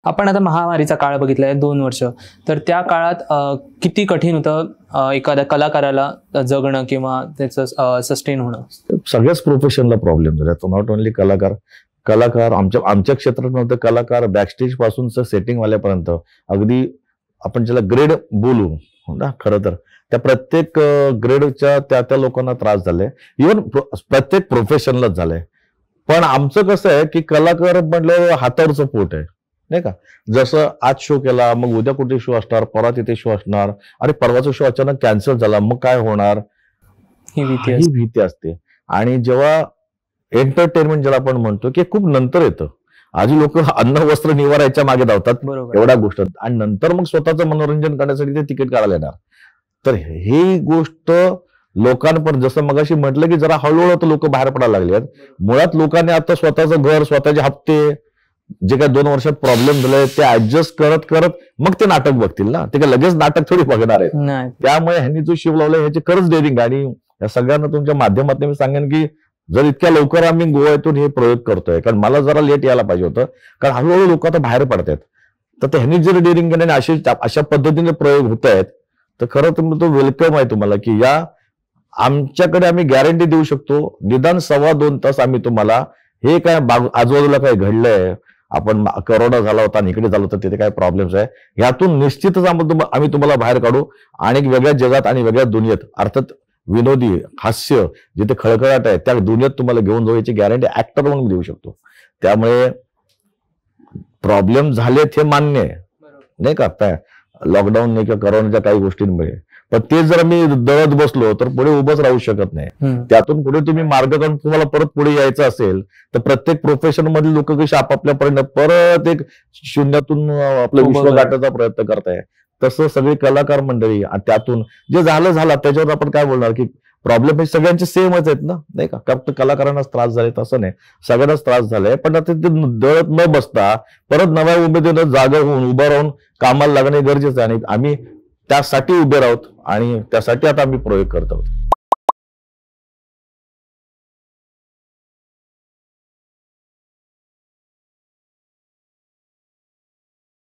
आपण आता महामारीचा काळ बघितलाय 2 वर्ष. तर त्या काळात किती कठीण होतं एखाद्या कलाकाराला जगणं किंवा त्याचं सस्टेन होणं? सगळ्याच प्रोफेशनला प्रॉब्लेम झाला. तो नॉट ओनली कलाकार आमच्या क्षेत्रात नव्हतं, कलाकार बॅकस्टेज पासूनच सेटिंग वाल्यापर्यंत अगदी आपण ज्याला ग्रेड बोलू ना, खरं तर त्या प्रत्येक ग्रेडच्या त्या लोकांना त्रास झाले. इव्हन प्रत्येक प्रोफेशनलाच झालंय. पण आमचं कसं आहे की कलाकार म्हटलं हातावरचं पोट आहे, नाही का. जसं आज शो केला, मग उद्या कुठे शो असणार, परवा तिथे शो असणार, आणि परवाचा शो अचानक कॅन्सल झाला, मग काय होणार, ही भीती असते. आणि जेव्हा एंटरटेनमेंट ज्याला आपण म्हणतो की खूप नंतर येतं. आधी लोक अन्न वस्त्र निवारायच्या मागे धावतात एवढ्या गोष्ट, आणि नंतर मग स्वतःचं मनोरंजन करण्यासाठी ते तिकीट काढायला येणार. तर ही गोष्ट लोकांपर्यंत, जसं मगाशी म्हटलं की जरा हळूहळू लोक बाहेर पडायला लागले आहेत. मुळात लोकांनी आता स्वतःचं घर, स्वतःचे हप्ते, जे काही 2 वर्षात प्रॉब्लेम झाले ते ऍडजस्ट करत करत मग ते नाटक बघतील ना. ते काय लगेच नाटक थोडी बघणार आहेत. त्यामुळे ह्यांनी जो शिव लावलाय ह्याची खरंच डेअरिंग. आणि या सगळ्यांना तुमच्या माध्यमातून मी सांगेन की जर इतक्या लवकर आम्ही गोव्यातून हे प्रयोग करतोय, कारण मला जरा लेट यायला पाहिजे होतं, कारण हळूहळू लोक आता बाहेर पडतायत. तर ह्यांनी जर डेअरिंग केल्याने अशा पद्धतीने प्रयोग होत आहेत, तर खरं तर तो वेलकम आहे तुम्हाला की या आमच्याकडे आम्ही गॅरंटी देऊ शकतो, निदान 1.25-2 तास आम्ही तुम्हाला हे काय आजूबाजूला काय घडलंय, आपण करोना झाला होता आणि इकडे झालं होतं, तिथे काय प्रॉब्लेम्स आहे, यातून निश्चितच आम्ही तुम्हाला बाहेर काढू आणि वेगळ्या जगात आणि वेगळ्या दुनियेत, अर्थात विनोदी हास्य जिथे खळखळाट आहे त्या दुनियेत तुम्हाला घेऊन जाऊ याची गॅरंटी ऍक्टर म्हणून देऊ शकतो. त्यामुळे प्रॉब्लेम झालेत हे मान्य आहे, नाही का. आता लॉकडाऊन नाही किंवा करोनाच्या काही गोष्टींमुळे, पण ते जर मी दळत बसलो तर पुढे उभंच राहू शकत नाही. त्यातून पुढे तुम्ही मार्ग काढून तुम्हाला परत पुढे यायचं असेल तर प्रत्येक प्रोफेशन मधील लोक कशी आपापल्यापर्यंत परत एक शून्यातून आपलं विश्व गाठायचा प्रयत्न करताय, तसं सगळी कलाकार मंडळी त्यातून जे झालं त्याच्यावर आपण काय बोलणार की प्रॉब्लेम हे सगळ्यांचे सेमच आहेत ना, नाही का. फक्त कलाकारांनाच त्रास झाले तसं नाही, सगळ्यांनाच त्रास झालाय. पण आता ते दळत न बसता परत नव्या उमेदीनं जागा होऊन उभं राहून कामाला लागणे गरजेचं आहे, आणि आम्ही त्यासाठी उभे राहतो आणि त्यासाठी आता आम्ही प्रयोग करत आहोत.